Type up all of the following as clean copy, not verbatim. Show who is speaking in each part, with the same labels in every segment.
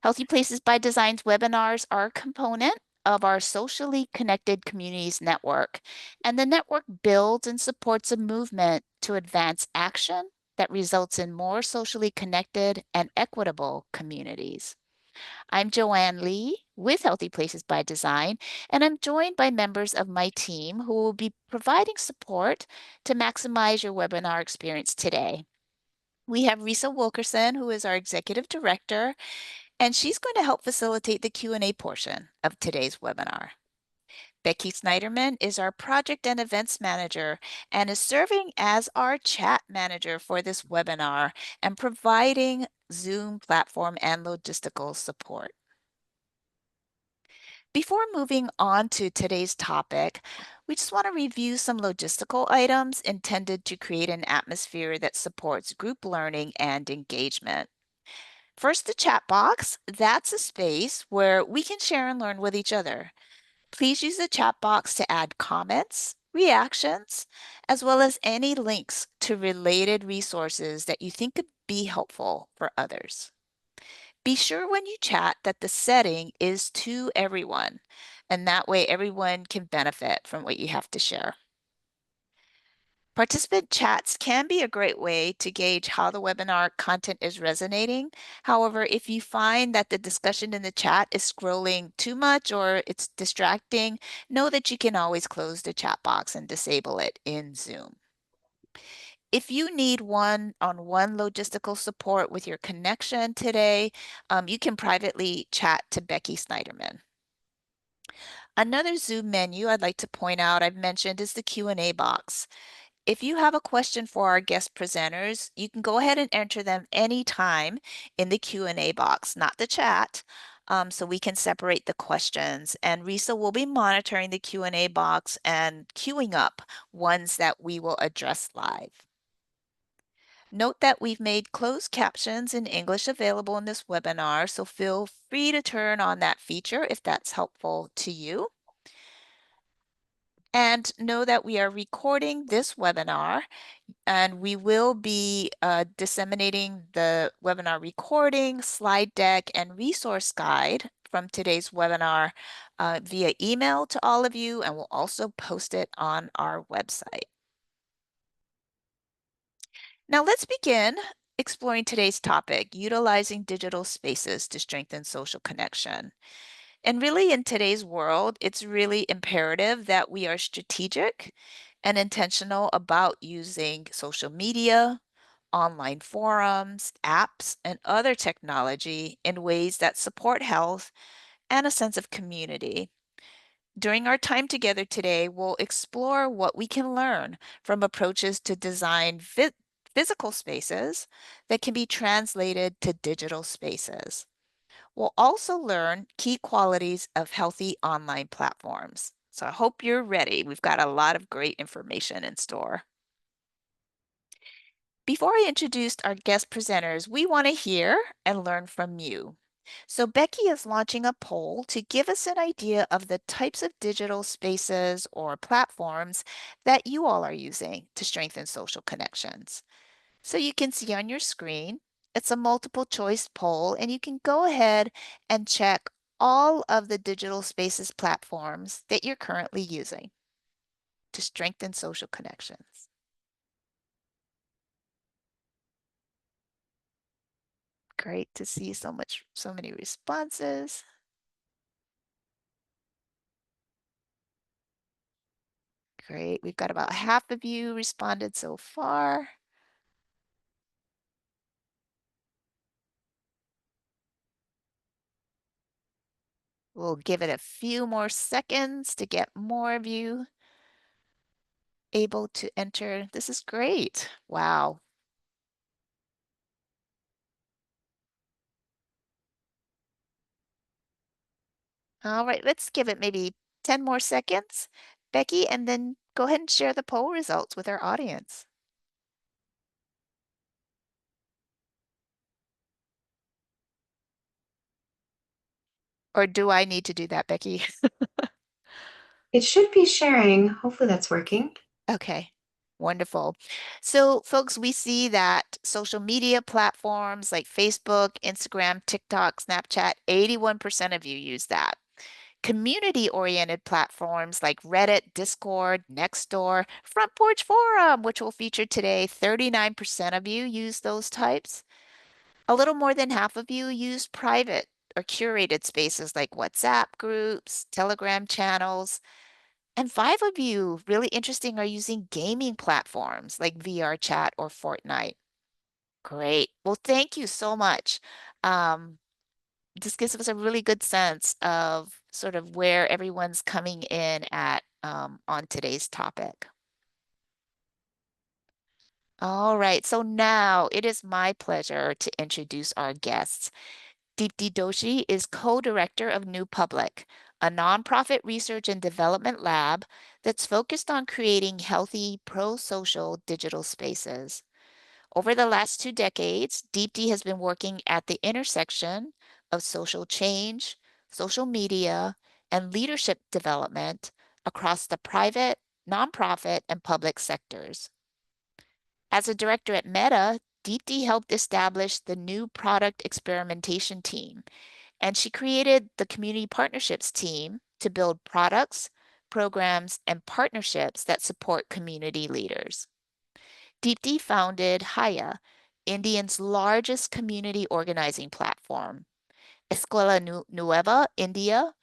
Speaker 1: Healthy Places by Design's webinars are a component of our socially connected communities network, and the network builds and supports a movement to advance action that results in more socially connected and equitable communities. I'm Joanne Lee with Healthy Places by Design, and I'm joined by members of my team who will be providing support to maximize your webinar experience today. We have Risa Wilkerson, who is our executive director, and she's going to help facilitate the Q&A portion of today's webinar. Becky Snyderman is our project and events manager and is serving as our chat manager for this webinar and providing Zoom platform and logistical support. Before moving on to today's topic, we just want to review some logistical items intended to create an atmosphere that supports group learning and engagement. First, the chat box. That's a space where we can share and learn with each other. Please use the chat box to add comments, reactions, as well as any links to related resources that you think could be helpful for others. Be sure when you chat that the setting is to everyone, and that way everyone can benefit from what you have to share. Participant chats can be a great way to gauge how the webinar content is resonating. However, if you find that the discussion in the chat is scrolling too much or it's distracting, know that you can always close the chat box and disable it in Zoom. If you need one-on-one logistical support with your connection today, you can privately chat to Becky Snyderman. Another Zoom menu I'd like to point out I've mentioned is the Q&A box. If you have a question for our guest presenters, you can go ahead and enter them anytime in the Q&A box, not the chat, so we can separate the questions. And Risa will be monitoring the Q&A box and queuing up ones that we will address live. Note that we've made closed captions in English available in this webinar, so feel free to turn on that feature if that's helpful to you. And know that we are recording this webinar, and we will be disseminating the webinar recording, slide deck, and resource guide from today's webinar via email to all of you, and we'll also post it on our website. Now let's begin exploring today's topic, utilizing digital spaces to strengthen social connection. And really in today's world, it's really imperative that we are strategic and intentional about using social media, online forums, apps, and other technology in ways that support health and a sense of community. During our time together today, we'll explore what we can learn from approaches to design physical spaces that can be translated to digital spaces. We'll also learn key qualities of healthy online platforms. So I hope you're ready. We've got a lot of great information in store. Before I introduce our guest presenters, we want to hear and learn from you. So Becky is launching a poll to give us an idea of the types of digital spaces or platforms that you all are using to strengthen social connections. So you can see on your screen, it's a multiple choice poll, and you can go ahead and check all of the digital spaces platforms that you're currently using to strengthen social connections. Great to see so many responses. Great, we've got about half of you responded so far. We'll give it a few more seconds to get more of you able to enter. This is great. Wow. All right, let's give it maybe 10 more seconds, Becky, and then go ahead and share the poll results with our audience. Or do I need to do that, Becky?
Speaker 2: It should be sharing. Hopefully that's working.
Speaker 1: Okay. Wonderful. So, folks, we see that social media platforms like Facebook, Instagram, TikTok, Snapchat, 81% of you use that. Community-oriented platforms like Reddit, Discord, Nextdoor, Front Porch Forum, which we'll feature today, 39% of you use those types. A little more than half of you use private or curated spaces like WhatsApp groups, Telegram channels, and five of you, really interesting, are using gaming platforms like VR chat or Fortnite. Great. Well, thank you so much. Um, this gives us a really good sense of sort of where everyone's coming in at on today's topic. All right, so now it is my pleasure to introduce our guests. Deepti Doshi is co-director of New Public, a nonprofit research and development lab that's focused on creating healthy, pro-social digital spaces. Over the last 2 decades, Deepti has been working at the intersection of social change, social media, and leadership development across the private, nonprofit, and public sectors. As a director at Meta, Deepti helped establish the new product experimentation team, and she created the community partnerships team to build products, programs, and partnerships that support community leaders. Deepti founded Haya, India's largest community organizing platform, Escuela Nueva India,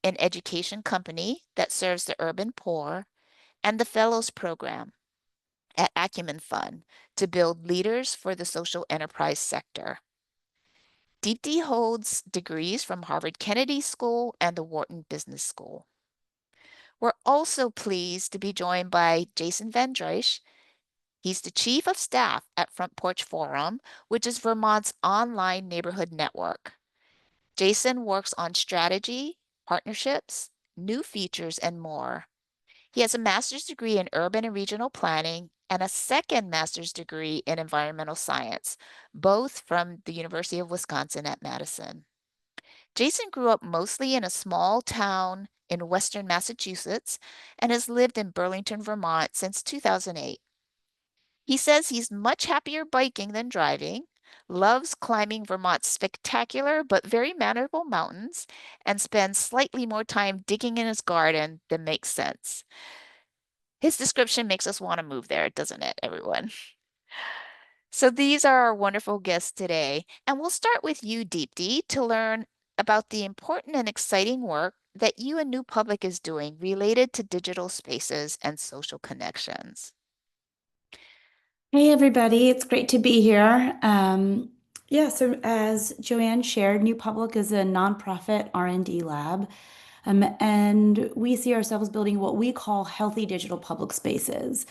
Speaker 1: an education company that serves the urban poor, and the Fellows Program at Acumen Fund to build leaders for the social enterprise sector. Deepti holds degrees from Harvard Kennedy School and the Wharton Business School. We're also pleased to be joined by Jason Van Driesche. He's the chief of staff at Front Porch Forum, which is Vermont's online neighborhood network. Jason works on strategy, partnerships, new features, and more. He has a master's degree in urban and regional planning and a second master's degree in environmental science, both from the University of Wisconsin at Madison. Jason grew up mostly in a small town in western Massachusetts and has lived in Burlington, Vermont since 2008. He says he's much happier biking than driving, loves climbing Vermont's spectacular but very manageable mountains, and spends slightly more time digging in his garden than makes sense. His description makes us want to move there, doesn't it, everyone? So these are our wonderful guests today, and we'll start with you, Deepti, to learn about the important and exciting work that you and New Public is doing related to digital spaces and social connections.
Speaker 2: Hey everybody, it's great to be here. Yeah, so as Joanne shared, New Public is a nonprofit R&D lab, and we see ourselves building what we call healthy digital public spaces.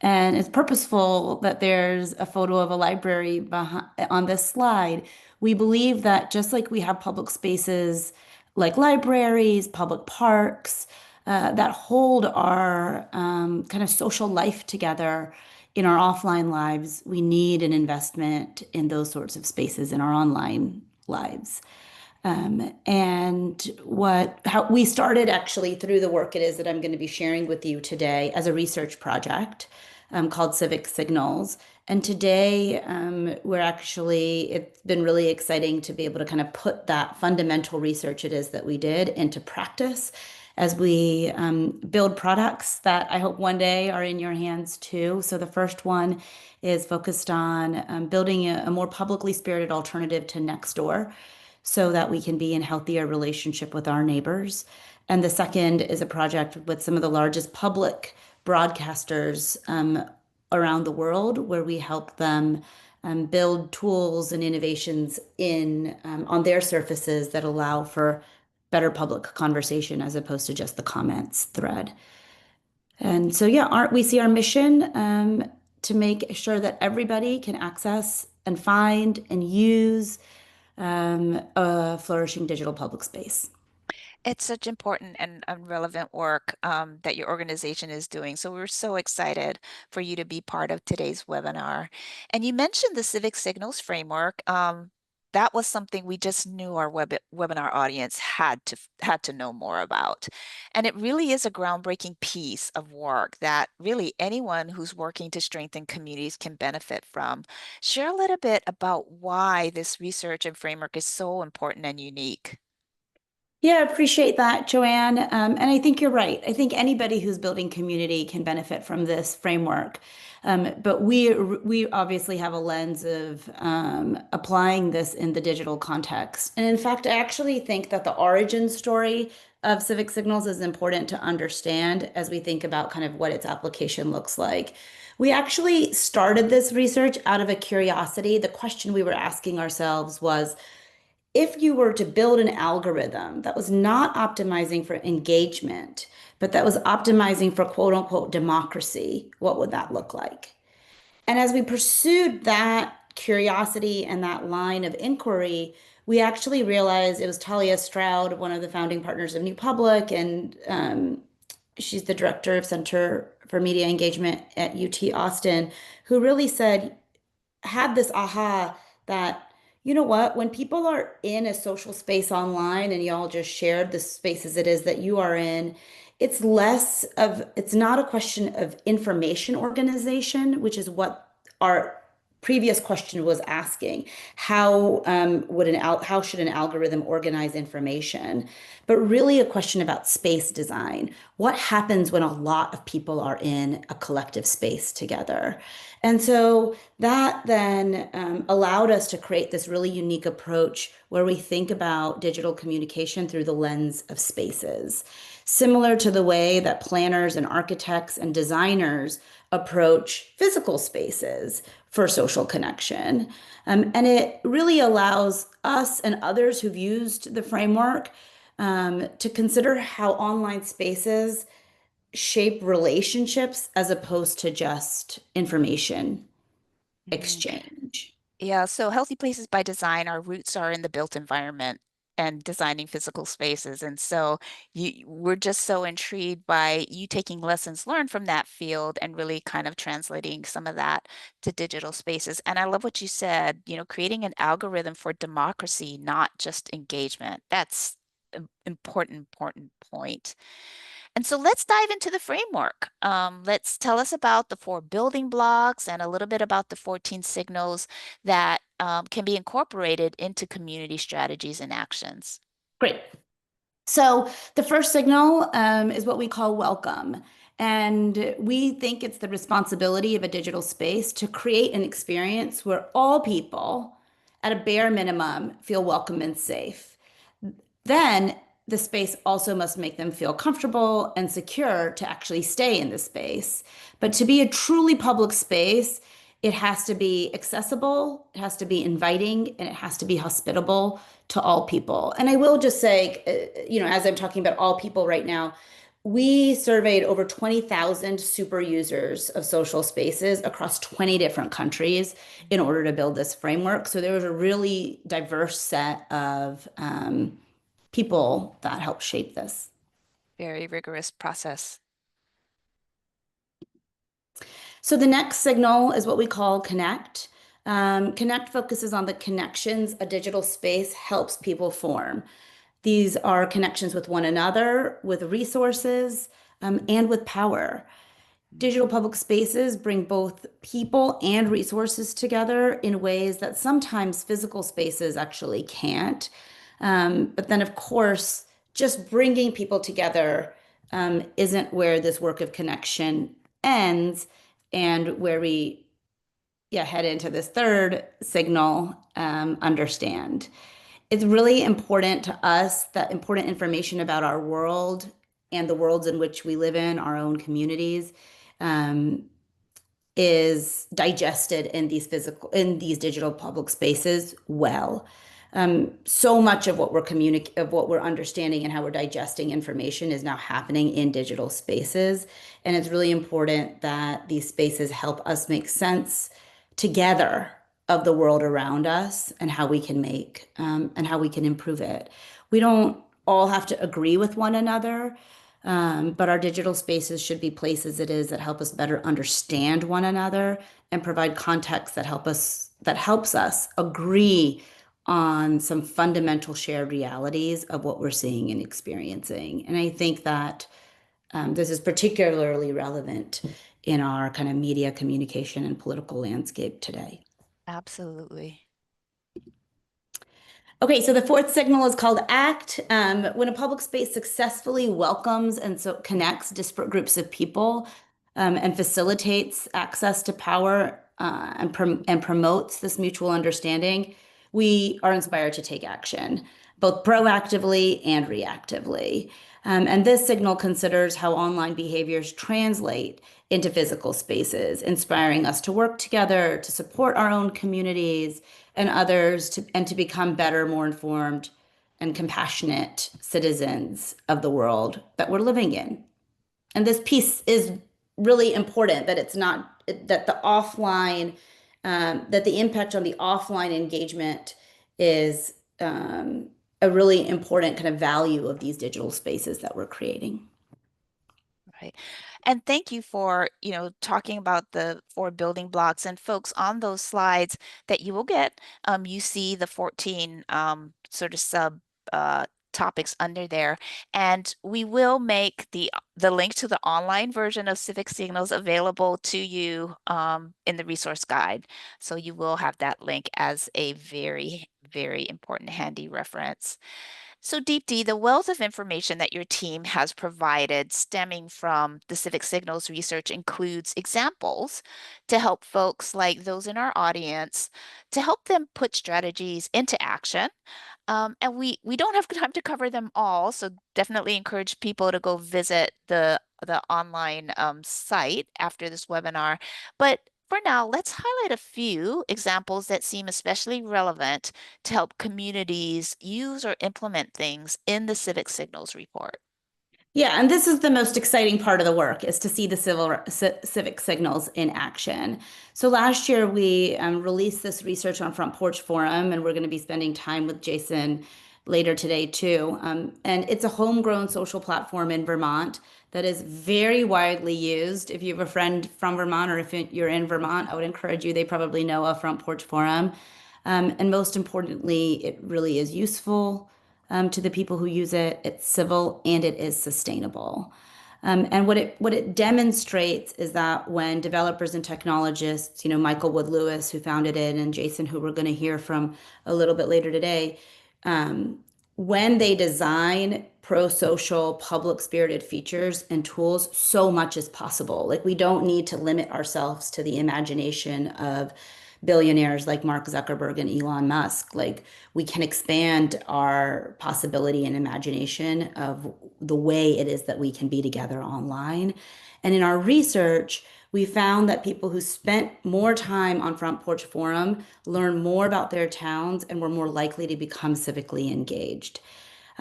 Speaker 2: And it's purposeful that there's a photo of a library behind, on this slide. We believe that just like we have public spaces like libraries, public parks, that hold our kind of social life together in our offline lives, we need an investment in those sorts of spaces in our online lives. And how we started actually through the work it is that I'm going to be sharing with you today as a research project called Civic Signals. And today, it's been really exciting to be able to kind of put that fundamental research it is that we did into practice as we build products that I hope one day are in your hands too. So the first one is focused on building a more publicly spirited alternative to Nextdoor so that we can be in healthier relationship with our neighbors. And the second is a project with some of the largest public broadcasters around the world, where we help them build tools and innovations in on their surfaces that allow for better public conversation as opposed to just the comments thread. And so, yeah, we see our mission to make sure that everybody can access and find and use a flourishing digital public space.
Speaker 1: It's such important and relevant work that your organization is doing. So we're so excited for you to be part of today's webinar. And you mentioned the Civic Signals framework. that was something we just knew our webinar audience had to know more about. And it really is a groundbreaking piece of work that really anyone who's working to strengthen communities can benefit from. Share a little bit about why this research and framework is so important and unique.
Speaker 2: Yeah, I appreciate that, Joanne. And I think you're right. I think anybody who's building community can benefit from this framework. But we obviously have a lens of applying this in the digital context. And in fact, I actually think that the origin story of civic signals is important to understand as we think about kind of what its application looks like. We actually started this research out of a curiosity. The question we were asking ourselves was, if you were to build an algorithm that was not optimizing for engagement, but that was optimizing for quote unquote democracy, what would that look like? And as we pursued that curiosity and that line of inquiry, we actually realized it was Talia Stroud, one of the founding partners of New Public, and she's the director of Center for Media Engagement at UT Austin, who really said, had this aha that, you know what, when people are in a social space online and y'all just shared the space as it is that you are in, it's not a question of information organization, which is what our previous question was asking. How should an algorithm organize information? But really a question about space design. What happens when a lot of people are in a collective space together? And so that then allowed us to create this really unique approach where we think about digital communication through the lens of spaces, similar to the way that planners and architects and designers approach physical spaces for social connection. And it really allows us and others who've used the framework to consider how online spaces shape relationships as opposed to just information
Speaker 1: Mhm.
Speaker 2: exchange.
Speaker 1: Yeah, so healthy places by design, our roots are in the built environment and designing physical spaces. And so we're just so intrigued by you taking lessons learned from that field and really kind of translating some of that to digital spaces. And I love what you said, creating an algorithm for democracy, not just engagement. That's an important point. And so let's dive into the framework. Let's tell us about the four building blocks and a little bit about the 14 signals that can be incorporated into community strategies and actions.
Speaker 2: Great. So the first signal is what we call welcome. And we think it's the responsibility of a digital space to create an experience where all people, at a bare minimum, feel welcome and safe. Then the space also must make them feel comfortable and secure to actually stay in the space. But to be a truly public space, it has to be accessible, it has to be inviting, and it has to be hospitable to all people. And I will just say, as I'm talking about all people right now, we surveyed over 20,000 super users of social spaces across 20 different countries in order to build this framework. So there was a really diverse set of people that help shape this.
Speaker 1: Very rigorous process.
Speaker 2: So the next signal is what we call connect. Connect focuses on the connections a digital space helps people form. These are connections with one another, with resources, and with power. Digital public spaces bring both people and resources together in ways that sometimes physical spaces actually can't. But then, of course, just bringing people together isn't where this work of connection ends and where we head into this third signal, understand. It's really important to us that important information about our world and the worlds in which we live in, our own communities, um, is digested in these digital public spaces well. So much of of what we're understanding and how we're digesting information is now happening in digital spaces, and it's really important that these spaces help us make sense together of the world around us and how we can and how we can improve it. We don't all have to agree with one another, but our digital spaces should be places that help us better understand one another and provide context that helps us agree on some fundamental shared realities of what we're seeing and experiencing. And I think that this is particularly relevant in our kind of media communication and political landscape today.
Speaker 1: Absolutely.
Speaker 2: Okay, so the fourth signal is called ACT. When a public space successfully welcomes and so connects disparate groups of people and facilitates access to power and promotes this mutual understanding, we are inspired to take action, both proactively and reactively. And this signal considers how online behaviors translate into physical spaces, inspiring us to work together, to support our own communities and others, and to become better, more informed, and compassionate citizens of the world that we're living in. And this piece is really important that it's not that the offline, that the impact on the offline engagement is a really important kind of value of these digital spaces that we're creating.
Speaker 1: Right. And thank you for, talking about the four building blocks and folks on those slides that you will get. You see the 14 sort of sub topics under there. And we will make the link to the online version of Civic Signals available to you in the resource guide. So you will have that link as a very, very important handy reference. So, Deepti, the wealth of information that your team has provided stemming from the Civic Signals research includes examples to help folks like those in our audience to help them put strategies into action. And we don't have time to cover them all, so definitely encourage people to go visit the online site after this webinar. But for now, let's highlight a few examples that seem especially relevant to help communities use or implement things in the Civic Signals report.
Speaker 2: Yeah, and this is the most exciting part of the work is to see the civic signals in action. So last year we released this research on Front Porch Forum, and we're going to be spending time with Jason later today too. And it's a homegrown social platform in Vermont that is very widely used. If you have a friend from Vermont or if you're in Vermont, I would encourage you. They probably know of Front Porch Forum. And most importantly, it really is useful to the people who use it. It's civil and it is sustainable. And what it demonstrates is that when developers and technologists, Michael Wood Lewis, who founded it, and Jason, who we're going to hear from a little bit later today, when they design pro-social, public-spirited features and tools, so much is possible. Like we don't need to limit ourselves to the imagination of billionaires like Mark Zuckerberg and Elon Musk. Like we can expand our possibility and imagination of the way it is that we can be together online. And in our research, we found that people who spent more time on Front Porch Forum learn more about their towns and were more likely to become civically engaged.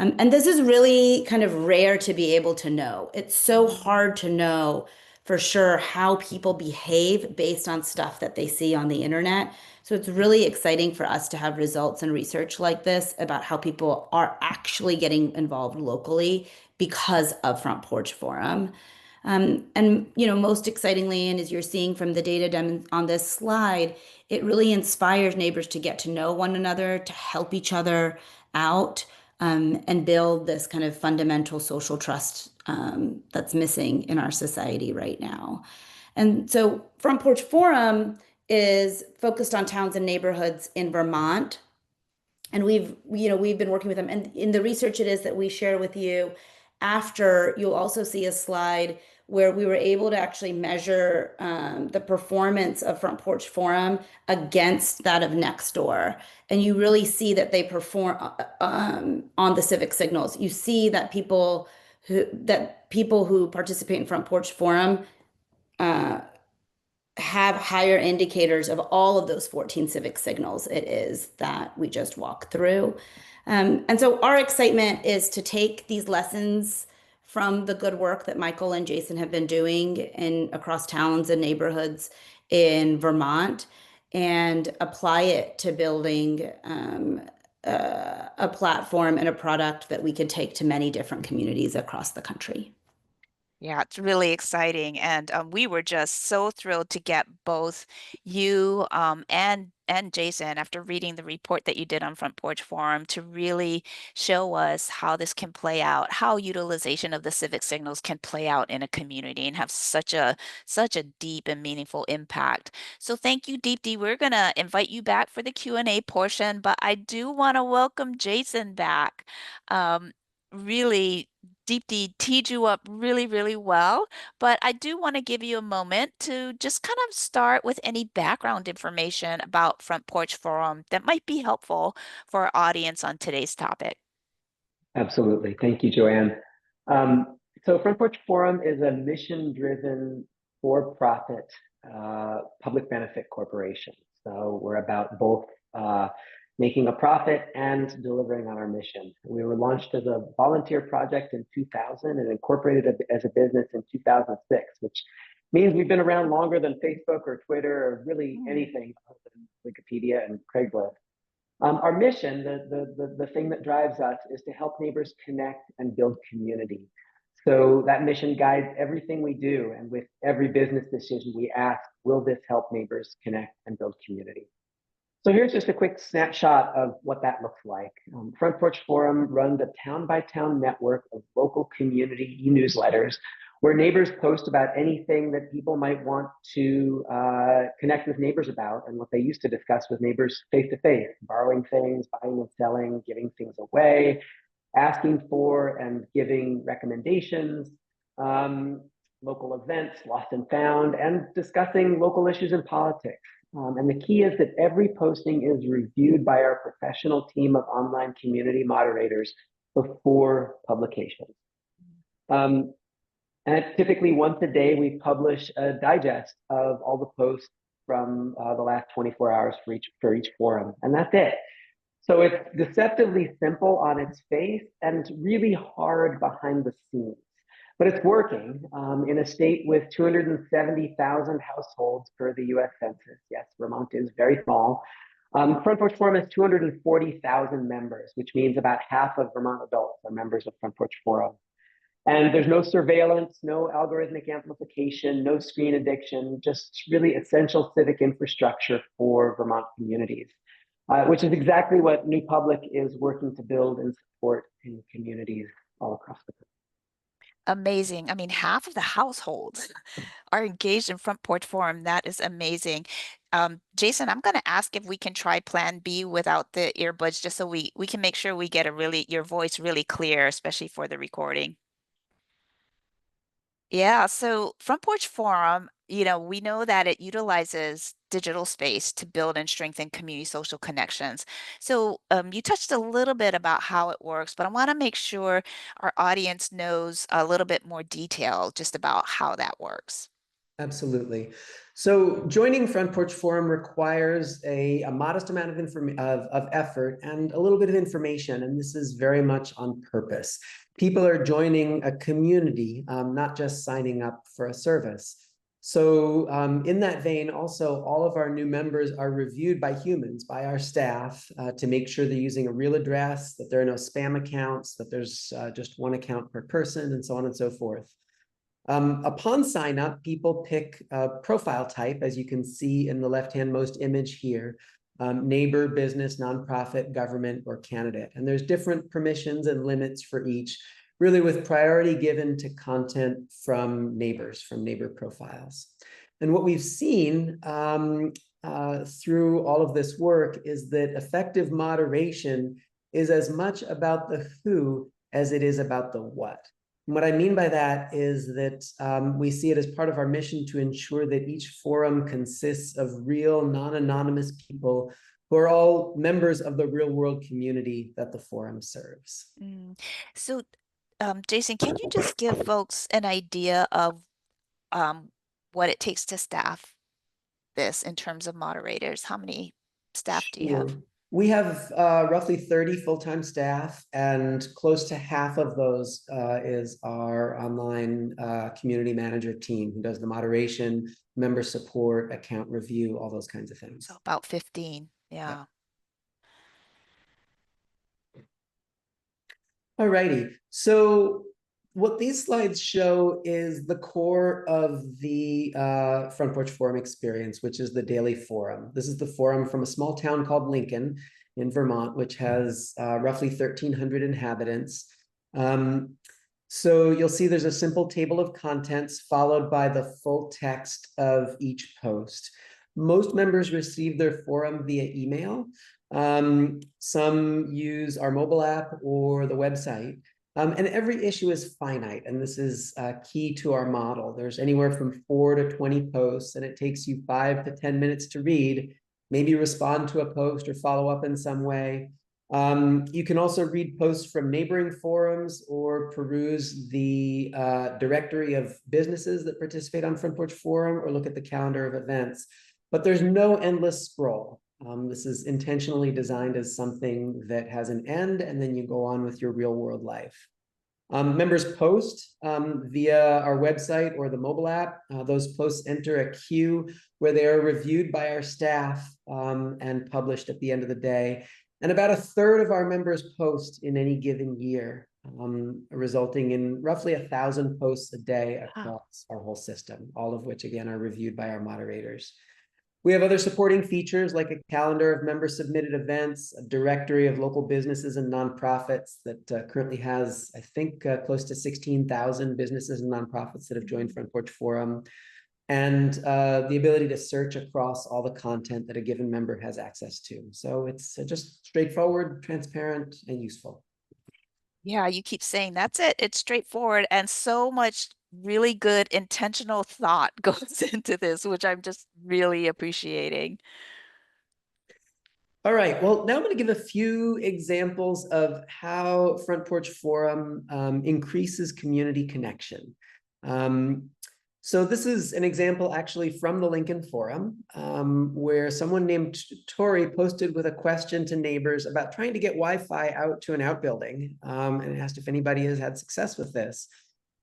Speaker 2: And this is really kind of rare to be able to know. It's so hard to know for sure how people behave based on stuff that they see on the internet. So it's really exciting for us to have results and research like this about how people are actually getting involved locally because of Front Porch Forum. And most excitingly, and as you're seeing from the data on this slide, it really inspires neighbors to get to know one another, to help each other out, and build this kind of fundamental social trust that's missing in our society right now. And so Front Porch Forum is focused on towns and neighborhoods in Vermont, and we've been working with them, and in the research it is that we share with you after. You'll also see a slide where we were able to actually measure the performance of Front Porch Forum against that of Nextdoor, and you really see that they perform on the civic signals. You see that people who participate in Front Porch Forum have higher indicators of all of those 14 civic signals it is that we just walked through. And so our excitement is to take these lessons from the good work that Michael and Jason have been doing across towns and neighborhoods in Vermont and apply it to building a platform and a product that we can take to many different communities across the country.
Speaker 1: Yeah, it's really exciting, and we were just so thrilled to get both you and Jason after reading the report that you did on Front Porch Forum to really show us how this can play out, how utilization of the civic signals can play out in a community and have such a deep and meaningful impact. So thank you, Deepti. We're gonna invite you back for the Q&A portion, but I do want to welcome Jason back. Really Deepti teed you up really, really well, but I do want to give you a moment to just kind of start with any background information about Front Porch Forum that might be helpful for our audience on today's topic.
Speaker 3: Absolutely. Thank you, Joanne. So Front Porch Forum is a mission-driven, for-profit, public benefit corporation. So we're about both making a profit and delivering on our mission. We were launched as a volunteer project in 2000 and incorporated as a business in 2006, which means we've been around longer than Facebook or Twitter or really
Speaker 1: Mm.
Speaker 3: anything other than Wikipedia and Craigslist. Our mission, the thing that drives us, is to help neighbors connect and build community. So that mission guides everything we do. And with every business decision, we ask, will this help neighbors connect and build community? So here's just a quick snapshot of what that looks like. Front Porch Forum runs a town-by-town network of local community e-newsletters where neighbors post about anything that people might want to connect with neighbors about and what they used to discuss with neighbors face-to-face, borrowing things, buying and selling, giving things away, asking for and giving recommendations, um, local events, lost and found, and discussing local issues and politics. And the key is that every posting is reviewed by our professional team of online community moderators before publication. And typically once a day, we publish a digest of all the posts from the last 24 hours for each forum, and that's it. So it's deceptively simple on its face and really hard behind the scenes. But it's working in a state with 270,000 households per the US Census. Yes, Vermont is very small. Front Porch Forum has 240,000 members, which means about half of Vermont adults are members of Front Porch Forum. And there's no surveillance, no algorithmic amplification, no screen addiction, just really essential civic infrastructure for Vermont communities, which is exactly what New Public is working to build and support in communities all across the country.
Speaker 1: Amazing. I mean, half of the households are engaged in Front Porch Forum. That is amazing. Jason, I'm going to ask if we can try Plan B without the earbuds, just so we can make sure we get your voice really clear, especially for the recording. Yeah, so Front Porch Forum, we know that it utilizes digital space to build and strengthen community social connections. So you touched a little bit about how it works, but I want to make sure our audience knows a little bit more detail just about how that works.
Speaker 4: Absolutely. So joining Front Porch Forum requires a modest amount of effort and a little bit of information, and this is very much on purpose. People are joining a community, not just signing up for a service. So in that vein, also, all of our new members are reviewed by humans, by our staff, to make sure they're using a real address, that there are no spam accounts, that there's just one account per person, and so on and so forth. Upon sign up, people pick a profile type, as you can see in the left-hand most image here, neighbor, business, nonprofit, government, or candidate. And there's different permissions and limits for each, really with priority given to content from neighbors, from neighbor profiles. And what we've seen through all of this work is that effective moderation is as much about the who as it is about the what. And what I mean by that is that we see it as part of our mission to ensure that each forum consists of real, non-anonymous people who are all members of the real world community that the forum serves.
Speaker 1: Mm. So, Jason, can you just give folks an idea of um, what it takes to staff this in terms of moderators? How many staff do you have?
Speaker 4: Sure. We have roughly 30 full-time staff, and close to half of those is our online community manager team who does the moderation, member support, account review, all those kinds of things.
Speaker 1: So about 15.
Speaker 4: Yep.
Speaker 1: Yeah.
Speaker 4: All righty. So what these slides show is the core of the Front Porch Forum experience, which is the daily forum. This is the forum from a small town called Lincoln in Vermont, which has roughly 1,300 inhabitants. So you'll see there's a simple table of contents followed by the full text of each post. Most members receive their forum via email. Some use our mobile app or the website. And every issue is finite, and this is key to our model. There's anywhere from 4 to 20 posts, and it takes you 5 to 10 minutes to read, maybe respond to a post or follow up in some way. You can also read posts from neighboring forums or peruse the directory of businesses that participate on Front Porch Forum or look at the calendar of events. But there's no endless scroll. This is intentionally designed as something that has an end, and then you go on with your real world life. Members post via our website or the mobile app. Those posts enter a queue where they are reviewed by our staff and published at the end of the day. And about 1/3 of our members post in any given year, resulting in roughly 1,000 posts a day across our whole system, all of which, again, are reviewed by our moderators. We have other supporting features like a calendar of member-submitted events, a directory of local businesses and nonprofits that currently has, I think, close to 16,000 businesses and nonprofits that have joined Front Porch Forum, and the ability to search across all the content that a given member has access to. So it's just straightforward, transparent, and useful.
Speaker 1: Yeah, you keep saying that's it. It's straightforward, and so much really good intentional thought goes into this, which I'm just really appreciating.
Speaker 4: All right, well, now I'm going to give a few examples of how Front Porch Forum increases community connection. So this is an example actually from the Lincoln Forum, where someone named Tori posted with a question to neighbors about trying to get Wi-Fi out to an outbuilding, and asked if anybody has had success with this.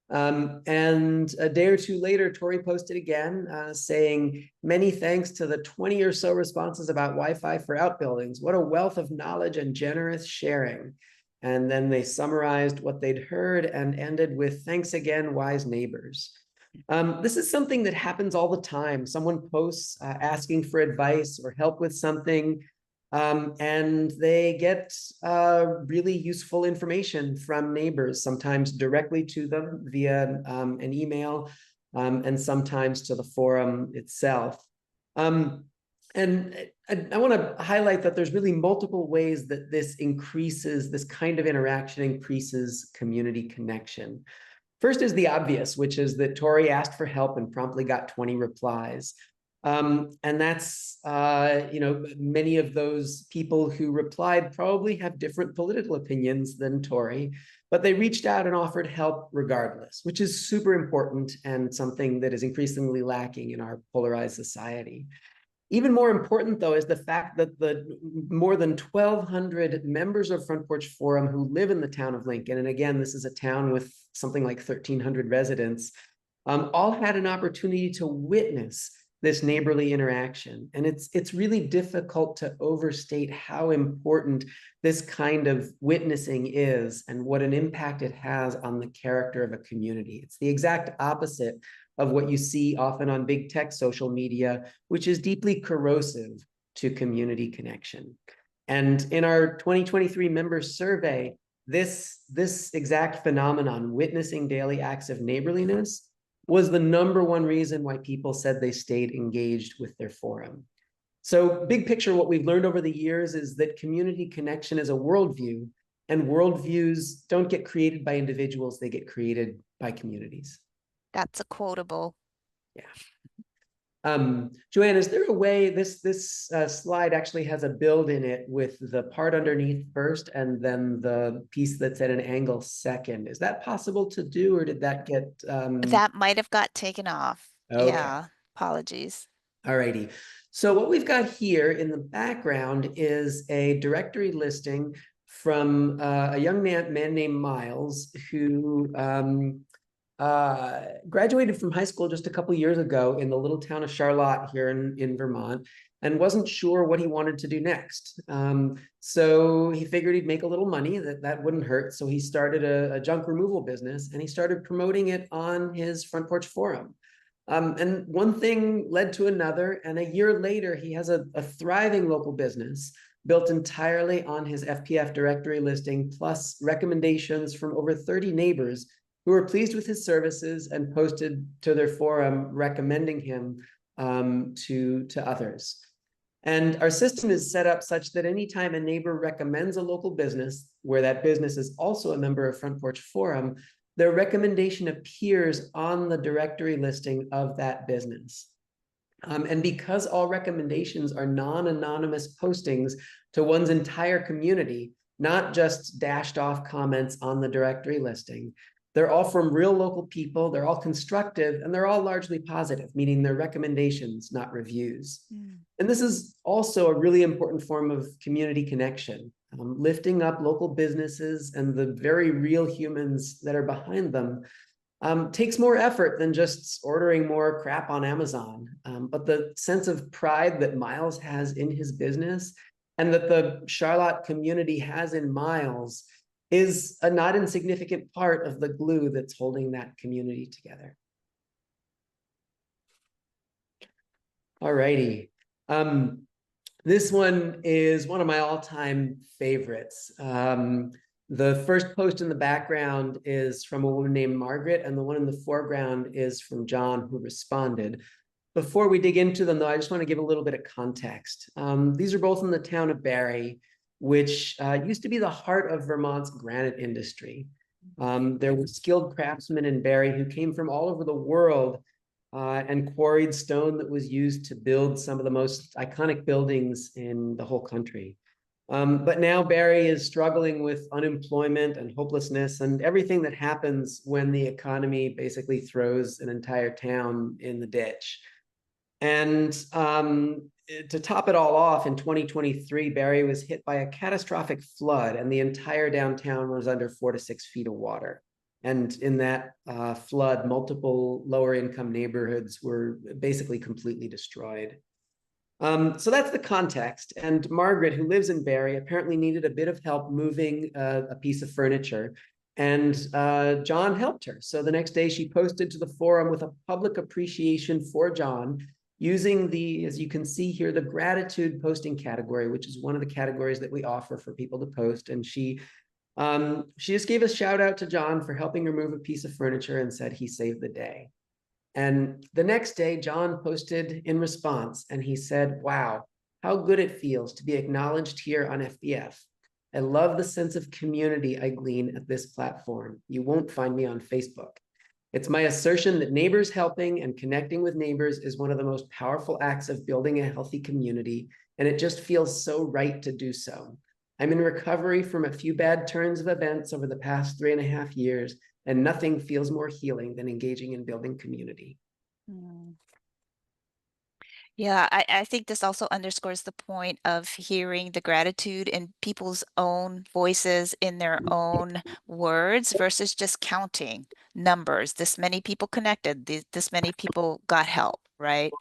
Speaker 4: And a day or two later, Tori posted again saying, "Many thanks to the 20 or so responses about Wi-Fi for outbuildings. What a wealth of knowledge and generous sharing." And then they summarized what they'd heard and ended with, "Thanks again, wise neighbors." This is something that happens all the time. Someone posts asking for advice or help with something, and they get really useful information from neighbors, sometimes directly to them via an email, and sometimes to the forum itself. And I want to highlight that there's really multiple ways that this kind of interaction increases community connection. First is the obvious, which is that Tori asked for help and promptly got 20 replies. And that's, many of those people who replied probably have different political opinions than Tori, but they reached out and offered help regardless, which is super important and something that is increasingly lacking in our polarized society. Even more important, though, is the fact that the more than 1,200 members of Front Porch Forum who live in the town of Lincoln, and again, this is a town with something like 1,300 residents, all had an opportunity to witness this neighborly interaction. And it's really difficult to overstate how important this kind of witnessing is and what an impact it has on the character of a community. It's the exact opposite of what you see often on big tech social media, which is deeply corrosive to community connection. And in our 2023 members survey, this exact phenomenon, witnessing daily acts of neighborliness, was the #1 reason why people said they stayed engaged with their forum. So big picture, what we've learned over the years is that community connection is a worldview, and worldviews don't get created by individuals, they get created by communities.
Speaker 1: That's a quotable.
Speaker 4: Yeah. Joanne, is there a way, this slide actually has a build in it with the part underneath first and then the piece that's at an angle second. Is that possible to do, or did that get...
Speaker 1: That might have got taken off.
Speaker 4: Okay.
Speaker 1: Yeah, apologies.
Speaker 4: All righty. So what we've got here in the background is a directory listing from a young man named Miles who graduated from high school just a couple years ago in the little town of Charlotte here in Vermont. and wasn't sure what he wanted to do next. So he figured he'd make a little money, that wouldn't hurt. So he started a junk removal business, and he started promoting it on his Front Porch Forum. And one thing led to another, and a year later, he has a thriving local business built entirely on his FPF directory listing, plus recommendations from over 30 neighbors who were pleased with his services and posted to their forum recommending him to others. And our system is set up such that anytime a neighbor recommends a local business, where that business is also a member of Front Porch Forum, their recommendation appears on the directory listing of that business. And because all recommendations are non-anonymous postings to one's entire community, not just dashed off comments on the directory listing, they're all from real local people, they're all constructive, and they're all largely positive, meaning they're recommendations, not reviews. And this is also a really important form of community connection, lifting up local businesses and the very real humans that are behind them. Takes more effort than just ordering more crap on Amazon. But the sense of pride that Miles has in his business and that the Charlotte community has in Miles is a not insignificant part of the glue that's holding that community together. All righty. This one is one of my all-time favorites. The first post in the background is from a woman named Margaret, and the one in the foreground is from John, who responded. Before we dig into them, though, I just want to give a little bit of context. These are both in the town of Barrie, which used to be the heart of Vermont's granite industry. There were skilled craftsmen in Barrie who came from all over the world and quarried stone that was used to build some of the most iconic buildings in the whole country. But now Barrie is struggling with unemployment and hopelessness and everything that happens when the economy basically throws an entire town in the ditch. And to top it all off, in 2023, Barrie was hit by a catastrophic flood, and the entire downtown was under 4 to 6 feet of water. And in that flood, multiple lower income neighborhoods were basically completely destroyed. So that's the context. And Margaret, who lives in Barrie, apparently needed a bit of help moving a piece of furniture. And John helped her. So the next day she posted to the forum with a public appreciation for John, using the, as you can see here, the gratitude posting category, which is one of the categories that we offer for people to post. And she just gave a shout out to John for helping her move a piece of furniture and said he saved the day. And the next day, John posted in response, and he said, "Wow, how good it feels to be acknowledged here on FBF. I love the sense of community I glean at this platform. You won't find me on Facebook. It's my assertion that neighbors helping and connecting with neighbors is one of the most powerful acts of building a healthy community, and it just feels so right to do so. I'm in recovery from a few bad turns of events over the past 3.5 years, and nothing feels more healing than engaging in building community."
Speaker 1: Yeah, I think this also underscores the point of hearing the gratitude in people's own voices in their own words versus just counting numbers. This many people connected, this many people got help, right?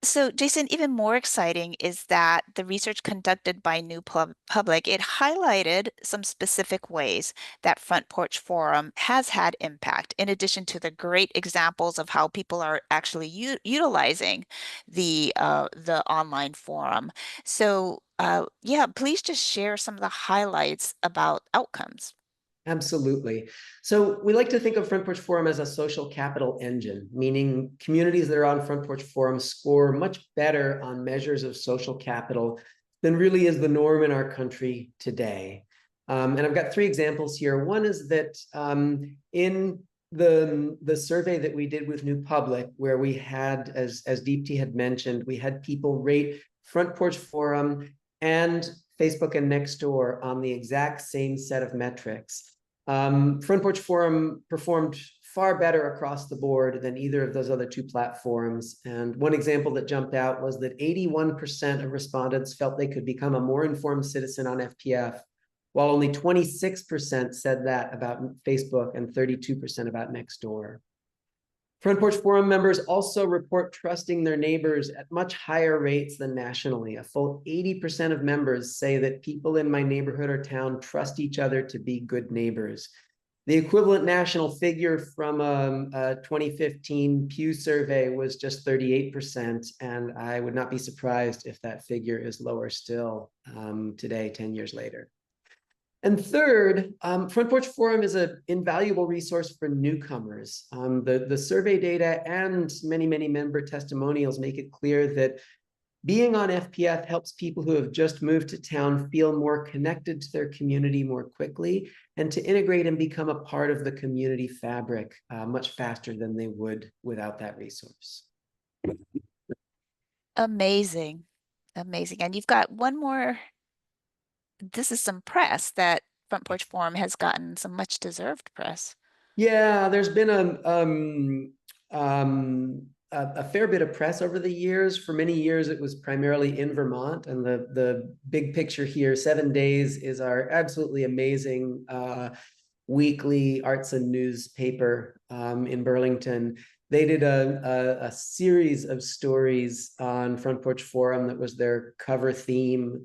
Speaker 1: So, Jason, even more exciting is that the research conducted by New Public, it highlighted some specific ways that Front Porch Forum has had impact, in addition to the great examples of how people are actually utilizing the online forum. So, yeah, please just share some of the highlights about outcomes.
Speaker 4: Absolutely. So we like to think of Front Porch Forum as a social capital engine, meaning communities that are on Front Porch Forum score much better on measures of social capital than really is the norm in our country today. And I've got 3 examples here. One is that in the survey that we did with New Public, where we had, as Deepti had mentioned, we had people rate Front Porch Forum and Facebook and Nextdoor on the exact same set of metrics. Front Porch Forum performed far better across the board than either of those other 2 platforms. And one example that jumped out was that 81% of respondents felt they could become a more informed citizen on FPF, while only 26% said that about Facebook and 32% about Nextdoor. Front Porch Forum members also report trusting their neighbors at much higher rates than nationally. A full 80% of members say that people in my neighborhood or town trust each other to be good neighbors. The equivalent national figure from a 2015 Pew survey was just 38%, and I would not be surprised if that figure is lower still today, 10 years later. And third, Front Porch Forum is an invaluable resource for newcomers. The survey data and many, many member testimonials make it clear that being on FPF helps people who have just moved to town feel more connected to their community more quickly and to integrate and become a part of the community fabric much faster than they would without that resource.
Speaker 1: Amazing. Amazing. And you've got one more. This is some press that Front Porch Forum has gotten some much deserved press.
Speaker 4: Yeah, there's been a fair bit of press over the years. For many years, it was primarily in Vermont, and the big picture here, 7 Days, is our absolutely amazing weekly arts and newspaper in Burlington. They did a series of stories on Front Porch Forum that was their cover theme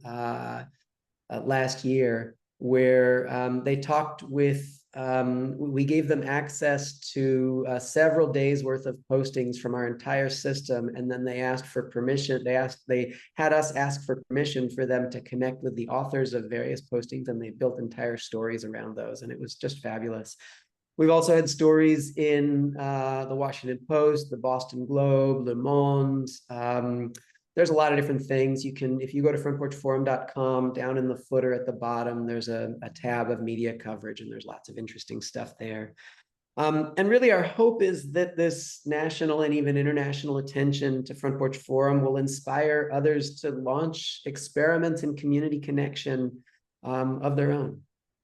Speaker 4: last year, where they talked with, we gave them access to several days worth of postings from our entire system, and then they asked for permission. They had us ask for permission for them to connect with the authors of various postings, and they built entire stories around those, and it was just fabulous. We've also had stories in the Washington Post, the Boston Globe, Le Monde. There's a lot of different things. You can, if you go to frontporchforum.com, down in the footer at the bottom, there's a tab of media coverage, and there's lots of interesting stuff there. And really, our hope is that this national and even international attention to Front Porch Forum will inspire others to launch experiments in community connection of their own.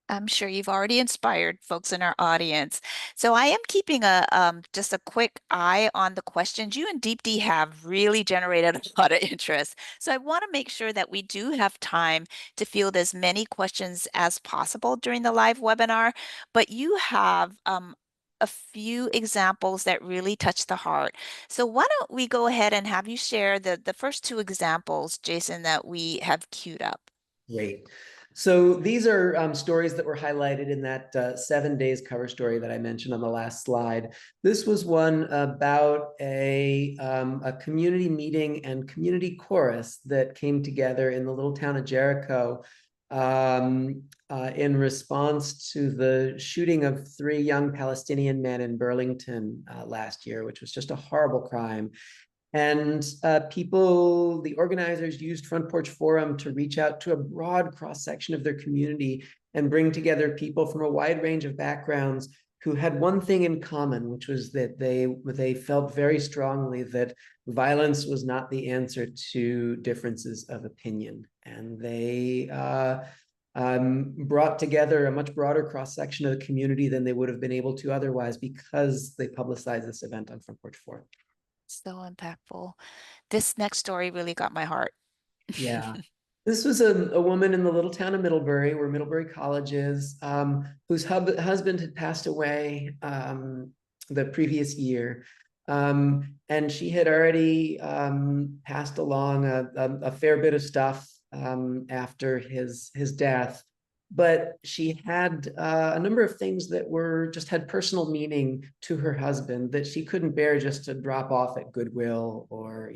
Speaker 1: I'm sure you've already inspired folks in our audience. So I am keeping a just a quick eye on the questions. You and Deepti have really generated a lot of interest. So I want to make sure that we do have time to field as many questions as possible during the live webinar. But you have a few examples that really touch the heart. So why don't we go ahead and have you share the first two examples, Jason, that we have queued up.
Speaker 4: Great. So these are stories that were highlighted in that 7 Days cover story that I mentioned on the last slide. This was one about a community meeting and community chorus that came together in the little town of Jericho in response to the shooting of 3 young Palestinian men in Burlington last year, which was just a horrible crime. And the organizers used Front Porch Forum to reach out to a broad cross-section of their community and bring together people from a wide range of backgrounds who had one thing in common, which was that they felt very strongly that violence was not the answer to differences of opinion. And they brought together a much broader cross-section of the community than they would have been able to otherwise, because they publicized this event on Front Porch Forum.
Speaker 1: So impactful. This next story really got my heart.
Speaker 4: Yeah. This was a woman in the little town of Middlebury, where Middlebury College is, whose husband had passed away the previous year. And she had already passed along a fair bit of stuff after his death. But she had a number of things that just had personal meaning to her husband that she couldn't bear just to drop off at Goodwill, or,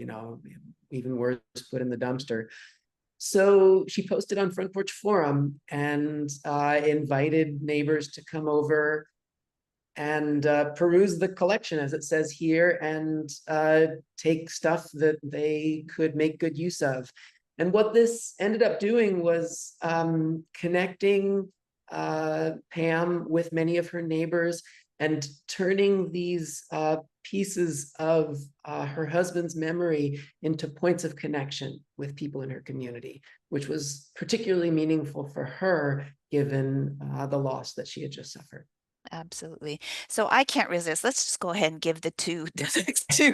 Speaker 4: even worse, put in the dumpster. So she posted on Front Porch Forum and invited neighbors to come over and peruse the collection, as it says here, and take stuff that they could make good use of. And what this ended up doing was connecting Pam with many of her neighbors and turning these pieces of her husband's memory into points of connection with people in her community, which was particularly meaningful for her, given the loss that she had just suffered.
Speaker 1: Absolutely. So I can't resist. Let's just go ahead and give the two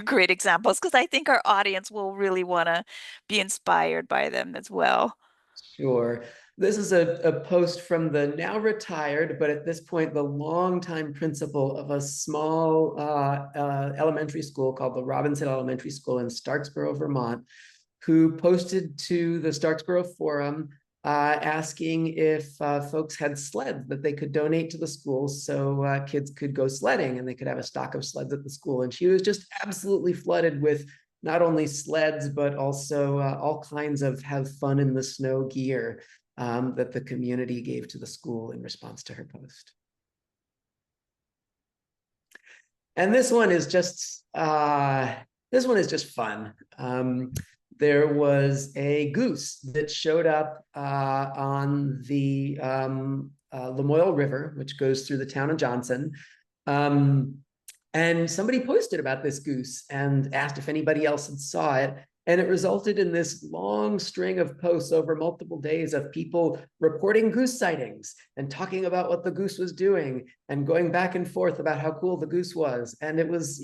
Speaker 1: great examples, because I think our audience will really want to be inspired by them as well.
Speaker 4: Sure. This is a post from the now retired, but at this point, the longtime principal of a small elementary school called the Robinson Elementary School in Starksboro, Vermont, who posted to the Starksboro Forum asking if folks had sleds that they could donate to the school so kids could go sledding and they could have a stock of sleds at the school. And she was just absolutely flooded with not only sleds, but also all kinds of have fun in the snow gear that the community gave to the school in response to her post. And this one is just fun. There was a goose that showed up on the Lamoille River, which goes through the town of Johnson. And somebody posted about this goose and asked if anybody else had saw it. And it resulted in this long string of posts over multiple days of people reporting goose sightings and talking about what the goose was doing and going back and forth about how cool the goose was. And it was,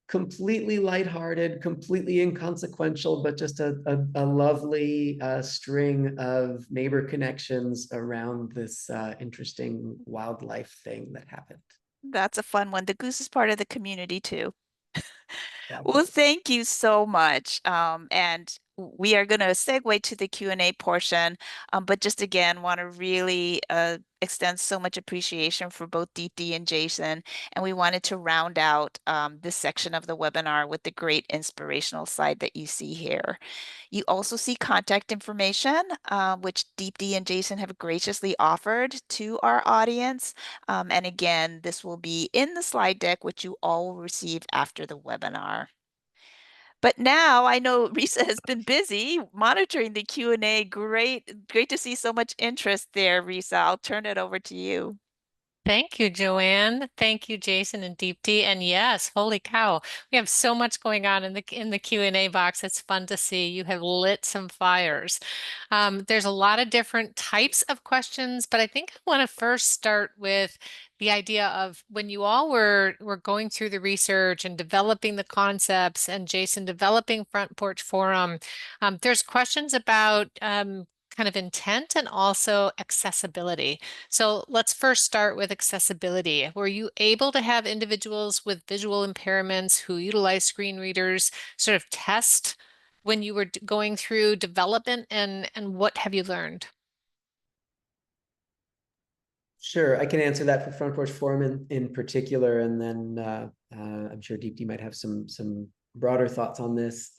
Speaker 4: completely lighthearted, completely inconsequential, but just a lovely string of neighbor connections around this interesting wildlife thing that happened.
Speaker 1: That's a fun one. The goose is part of the community too.
Speaker 4: Exactly.
Speaker 1: Well, thank you so much. And we are going to segue to the Q&A portion, but just again, want to really extend so much appreciation for both Deepti and Jason. And we wanted to round out this section of the webinar with the great inspirational slide that you see here. You also see contact information, which Deepti and Jason have graciously offered to our audience. And again, this will be in the slide deck, which you all will receive after the webinar. But now I know Risa has been busy monitoring the Q&A. Great to see so much interest there, Risa. I'll turn it over to you.
Speaker 5: Thank you, Joanne. Thank you, Jason and Deepti. And yes, holy cow, we have so much going on in the Q&A box. It's fun to see. You have lit some fires. There's a lot of different types of questions, but I think I want to first start with the idea of when you all were going through the research and developing the concepts, and Jason developing Front Porch Forum. There's questions about kind of intent and also accessibility. So let's first start with accessibility. Were you able to have individuals with visual impairments who utilize screen readers sort of test when you were going through development, and what have you learned?
Speaker 4: Sure, I can answer that for Front Porch Forum in particular, and then I'm sure Deepti might have some broader thoughts on this.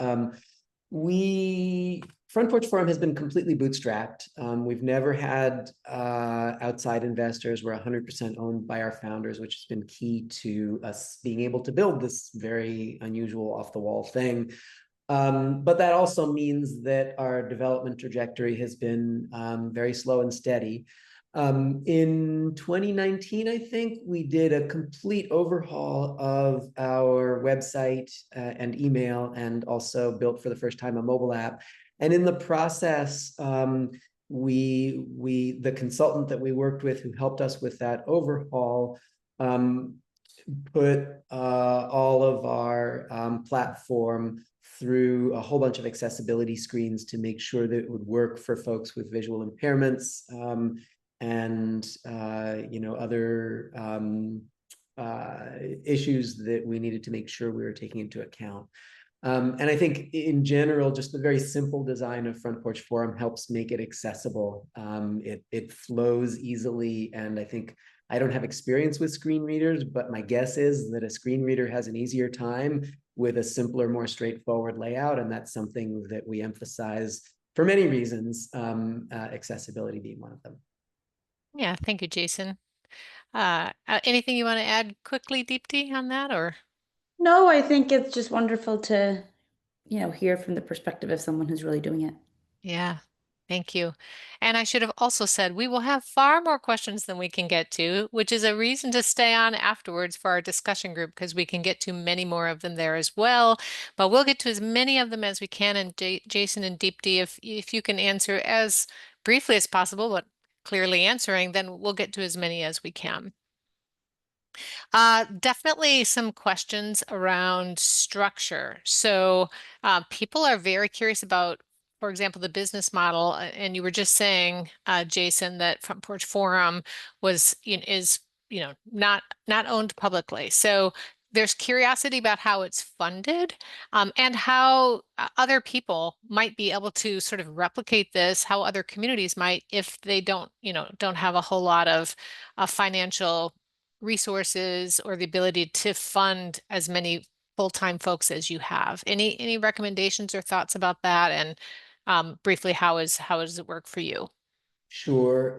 Speaker 4: Front Porch Forum has been completely bootstrapped. We've never had outside investors. We're 100% owned by our founders, which has been key to us being able to build this very unusual off-the-wall thing. But that also means that our development trajectory has been very slow and steady. In 2019, I think we did a complete overhaul of our website and email, and also built for the first time a mobile app. And in the process, the consultant that we worked with who helped us with that overhaul put all of our platform through a whole bunch of accessibility screens to make sure that it would work for folks with visual impairments and other issues that we needed to make sure we were taking into account. And I think in general, just the very simple design of Front Porch Forum helps make it accessible. It flows easily, and I don't have experience with screen readers, but my guess is that a screen reader has an easier time with a simpler, more straightforward layout, and that's something that we emphasize for many reasons, accessibility being one of them.
Speaker 5: Yeah, thank you, Jason. Anything you want to add quickly, Deepti, on that, or?
Speaker 2: No, I think it's just wonderful to, hear from the perspective of someone who's really doing it.
Speaker 5: Yeah, thank you. And I should have also said we will have far more questions than we can get to, which is a reason to stay on afterwards for our discussion group, because we can get to many more of them there as well. But we'll get to as many of them as we can. And Jason and Deepti, if you can answer as briefly as possible, but clearly answering, then we'll get to as many as we can. Definitely some questions around structure. So people are very curious about for example, the business model, and you were just saying, Jason, that Front Porch Forum was, is, not owned publicly. So there's curiosity about how it's funded, and how other people might be able to sort of replicate this, how other communities might, if they don't have a whole lot of financial resources or the ability to fund as many full-time folks as you have. Any recommendations or thoughts about that? And briefly, how does it work for you?
Speaker 4: Sure.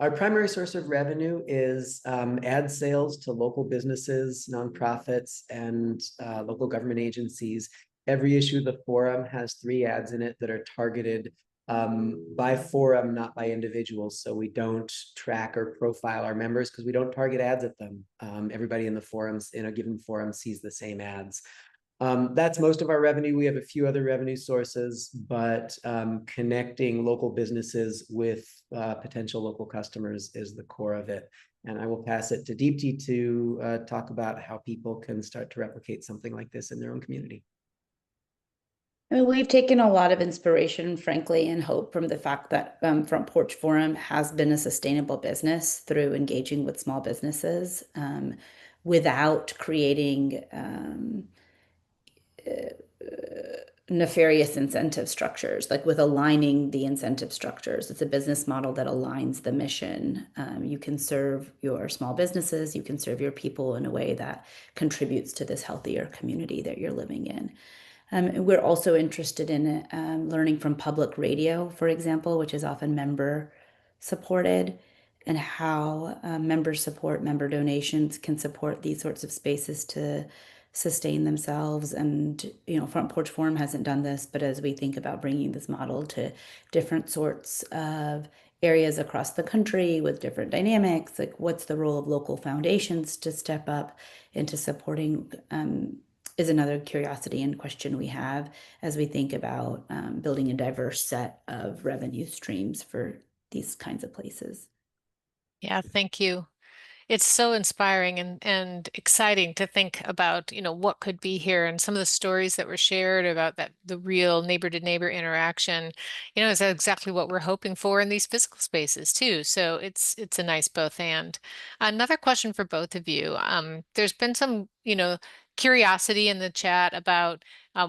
Speaker 4: Our primary source of revenue is ad sales to local businesses, nonprofits, and local government agencies. Every issue of the forum has 3 ads in it that are targeted by forum, not by individuals. So we don't track or profile our members because we don't target ads at them. Everybody in the forums, in a given forum, sees the same ads. That's most of our revenue. We have a few other revenue sources, but connecting local businesses with potential local customers is the core of it. And I will pass it to Deepti to talk about how people can start to replicate something like this in their own community.
Speaker 2: I mean, we've taken a lot of inspiration, frankly, and hope from the fact that Front Porch Forum has been a sustainable business through engaging with small businesses without creating nefarious incentive structures, like with aligning the incentive structures. It's a business model that aligns the mission. You can serve your small businesses, you can serve your people in a way that contributes to this healthier community that you're living in. We're also interested in learning from public radio, for example, which is often member supported, and how member support, member donations can support these sorts of spaces to sustain themselves. And, Front Porch Forum hasn't done this, but as we think about bringing this model to different sorts of areas across the country with different dynamics, like what's the role of local foundations to step up into supporting is another curiosity and question we have as we think about building a diverse set of revenue streams for these kinds of places.
Speaker 5: Yeah, thank you. It's so inspiring and exciting to think about, what could be here, and some of the stories that were shared about that, the real neighbor to neighbor interaction, is exactly what we're hoping for in these physical spaces too. So it's a nice both and. Another question for both of you. There's been some, curiosity in the chat about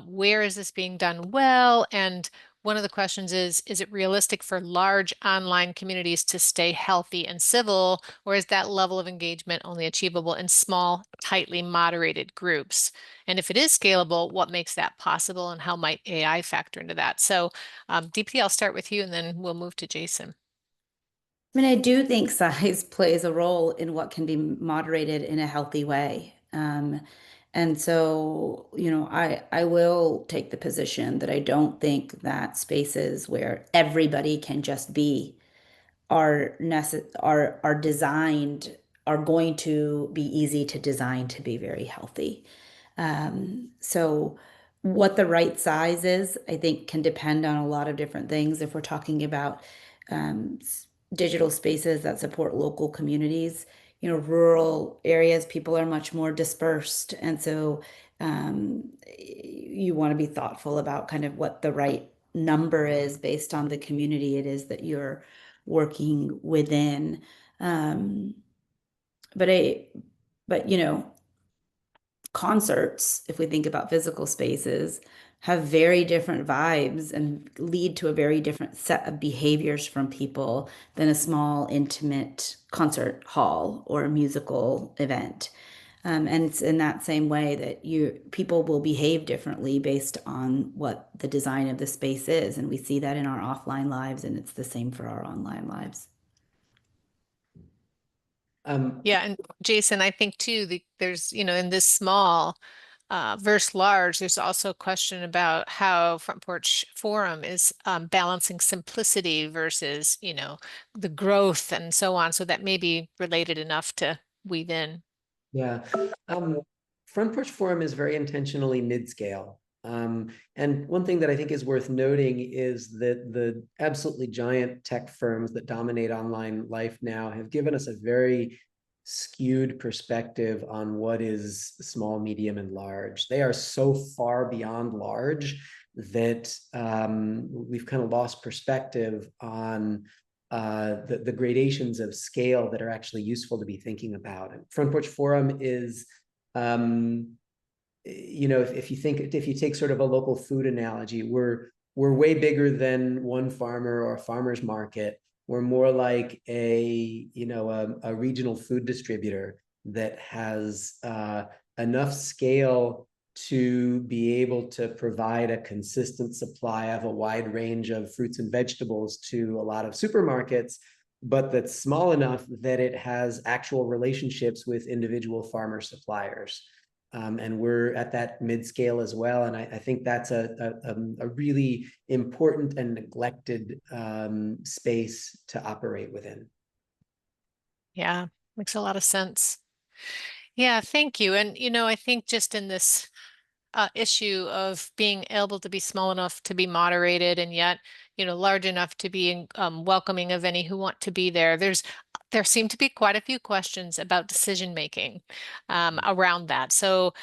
Speaker 5: where is this being done well, and one of the questions is it realistic for large online communities to stay healthy and civil, or is that level of engagement only achievable in small, tightly moderated groups? And if it is scalable, what makes that possible, and how might AI factor into that? So, Deepti, I'll start with you, and then we'll move to Jason.
Speaker 2: I mean, I do think size plays a role in what can be moderated in a healthy way. And so, I will take the position that I don't think that spaces where everybody can just be are designed are going to be easy to design to be very healthy. So what the right size is, I think, can depend on a lot of different things. If we're talking about um, digital spaces that support local communities, rural areas, people are much more dispersed. And so you want to be thoughtful about kind of what the right number is based on the community it is that you're working within. Um, but I, but concerts, if we think about physical spaces, have very different vibes and lead to a very different set of behaviors from people than a small, intimate concert hall or a musical event. And it's in that same way that people will behave differently based on what the design of the space is. And we see that in our offline lives, and it's the same for our online lives.
Speaker 5: Yeah, and Jason, I think too, there's, in this small versus large, there's also a question about how Front Porch Forum is balancing simplicity versus, the growth and so on. So that may be related enough to weave in.
Speaker 4: Yeah. Front Porch Forum is very intentionally mid-scale. And one thing that I think is worth noting is that the absolutely giant tech firms that dominate online life now have given us a very skewed perspective on what is small, medium, and large. They are so far beyond large that we've kind of lost perspective on the gradations of scale that are actually useful to be thinking about. And Front Porch Forum is, if you take sort of a local food analogy, we're way bigger than one farmer or a farmer's market. We're more like a regional food distributor that has enough scale to be able to provide a consistent supply of a wide range of fruits and vegetables to a lot of supermarkets, but that's small enough that it has actual relationships with individual farmer suppliers. And we're at that mid-scale as well. And I think that's a really important and neglected space to operate within.
Speaker 5: Yeah, makes a lot of sense. Yeah, thank you. And, I think just in this issue of being able to be small enough to be moderated and yet, large enough to be welcoming of any who want to be there. There seem to be quite a few questions about decision making around that. So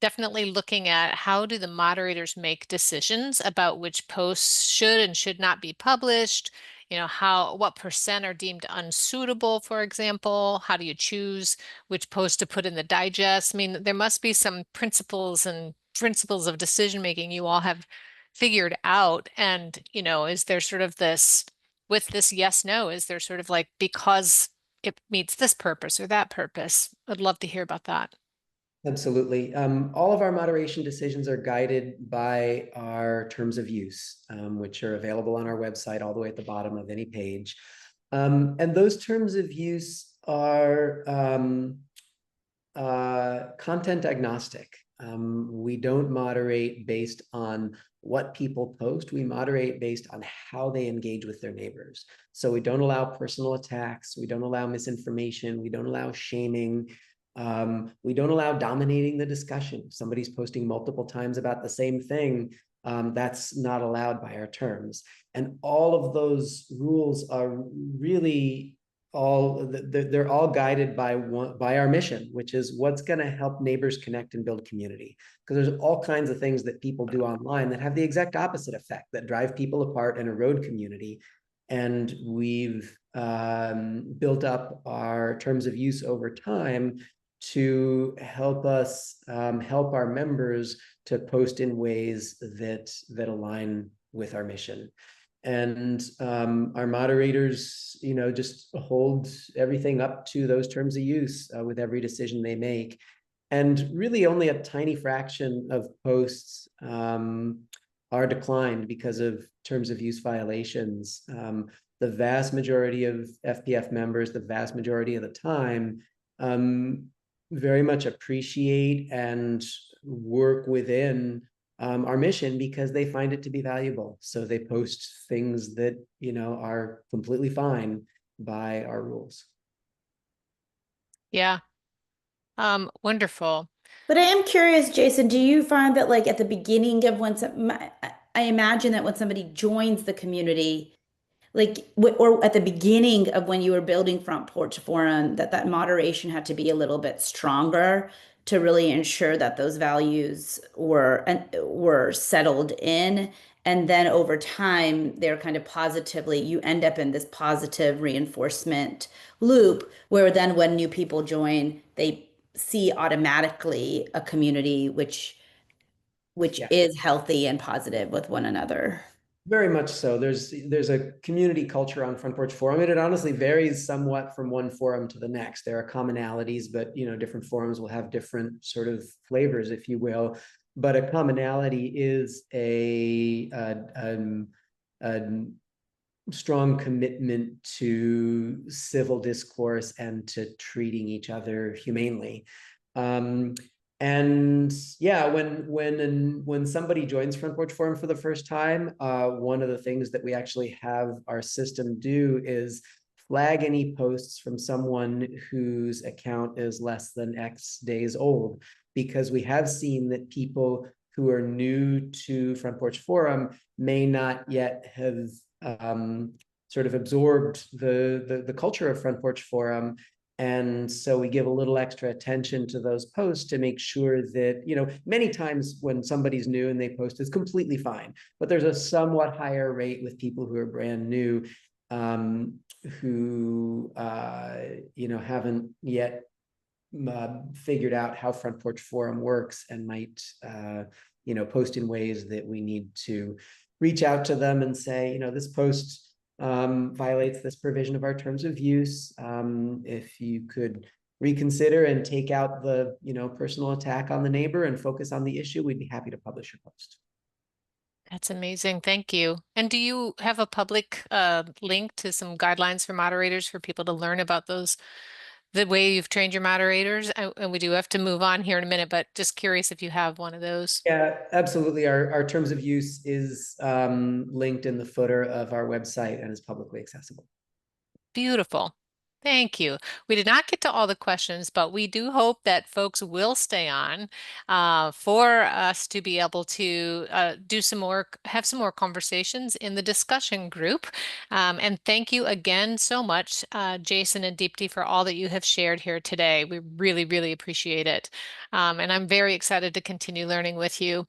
Speaker 5: definitely looking at how do the moderators make decisions about which posts should and should not be published, what percent are deemed unsuitable, for example. How do you choose which post to put in the digest? I mean, there must be some principles of decision making you all have figured out. And, is there sort of this, with this yes, no, is there sort of like, because it meets this purpose or that purpose? I'd love to hear about that.
Speaker 4: Absolutely. All of our moderation decisions are guided by our terms of use, which are available on our website all the way at the bottom of any page. And those terms of use are content agnostic. We don't moderate based on what people post. We moderate based on how they engage with their neighbors. So we don't allow personal attacks. We don't allow misinformation. We don't allow shaming. We don't allow dominating the discussion. If somebody's posting multiple times about the same thing, that's not allowed by our terms. And all of those rules are really they're all guided by our mission, which is what's going to help neighbors connect and build community. Because there's all kinds of things that people do online that have the exact opposite effect, that drive people apart and erode community. And we've built up our terms of use over time to help us help our members to post in ways that align with our mission. And our moderators, just hold everything up to those terms of use with every decision they make. And really only a tiny fraction of posts are declined because of terms of use violations. The vast majority of FPF members, the vast majority of the time, very much appreciate and work within our mission because they find it to be valuable. So they post things that, are completely fine by our rules.
Speaker 5: Yeah. Wonderful.
Speaker 2: But I am curious, Jason, do you find that like at the beginning of I imagine that when somebody joins the community, like or at the beginning of when you were building Front Porch Forum, that moderation had to be a little bit stronger to really ensure that those values were settled in, and then over time they're kind of positively, you end up in this positive reinforcement loop where then when new people join they see automatically a community which
Speaker 4: Yeah.
Speaker 2: is healthy and positive with one another.
Speaker 4: Very much so. There's a community culture on Front Porch Forum, and it honestly varies somewhat from one forum to the next. There are commonalities, but different forums will have different sort of flavors, if you will. But a commonality is a strong commitment to civil discourse and to treating each other humanely. And yeah, when somebody joins Front Porch Forum for the first time, one of the things that we actually have our system do is flag any posts from someone whose account is less than X days old, because we have seen that people who are new to Front Porch Forum may not yet have sort of absorbed the culture of Front Porch Forum. And so we give a little extra attention to those posts to make sure that, many times when somebody's new and they post, it's completely fine. But there's a somewhat higher rate with people who are brand new, who, haven't yet figured out how Front Porch Forum works and might, post in ways that we need to reach out to them and say, this post violates this provision of our terms of use. If you could reconsider and take out the, personal attack on the neighbor and focus on the issue, we'd be happy to publish your post.
Speaker 5: That's amazing. Thank you. And do you have a public link to some guidelines for moderators for people to learn about the way you've trained your moderators? And we do have to move on here in a minute, but just curious if you have one of those.
Speaker 4: Yeah, absolutely. Our terms of use is linked in the footer of our website and is publicly accessible.
Speaker 5: Beautiful. Thank you. We did not get to all the questions, but we do hope that folks will stay on for us to be able to have some more conversations in the discussion group. And thank you again so much, Jason and Deepti, for all that you have shared here today. We really, really appreciate it. And I'm very excited to continue learning with you.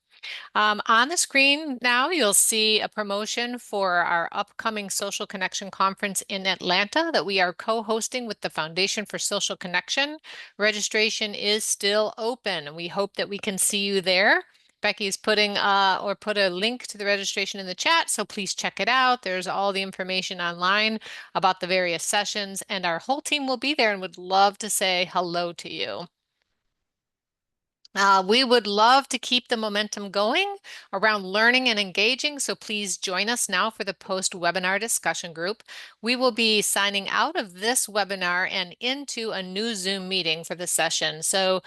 Speaker 5: On the screen now, you'll see a promotion for our upcoming Social Connection Conference in Atlanta that we are co-hosting with the Foundation for Social Connection. Registration is still open, and we hope that we can see you there. Becky's put a link to the registration in the chat, so please check it out. There's all the information online about the various sessions, and our whole team will be there and would love to say hello to you. We would love to keep the momentum going around learning and engaging, so please join us now for the post-webinar discussion group. We will be signing out of this webinar and into a new Zoom meeting for the session. So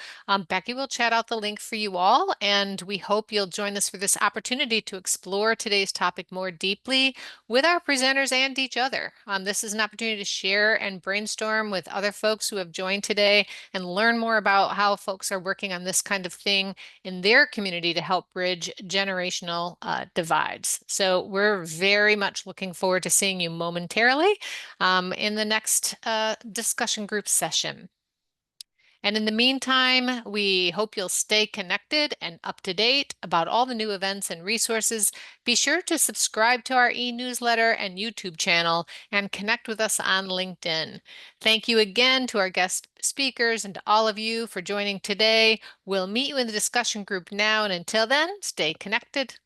Speaker 5: Becky will chat out the link for you all, and we hope you'll join us for this opportunity to explore today's topic more deeply with our presenters and each other. This is an opportunity to share and brainstorm with other folks who have joined today and learn more about how folks are working on this kind of thing in their community to help bridge generational divides. So we're very much looking forward to seeing you momentarily in the next discussion group session. And in the meantime, we hope you'll stay connected and up to date about all the new events and resources. Be sure to subscribe to our e-newsletter and YouTube channel and connect with us on LinkedIn. Thank you again to our guest speakers and to all of you for joining today. We'll meet you in the discussion group now, and until then, stay connected.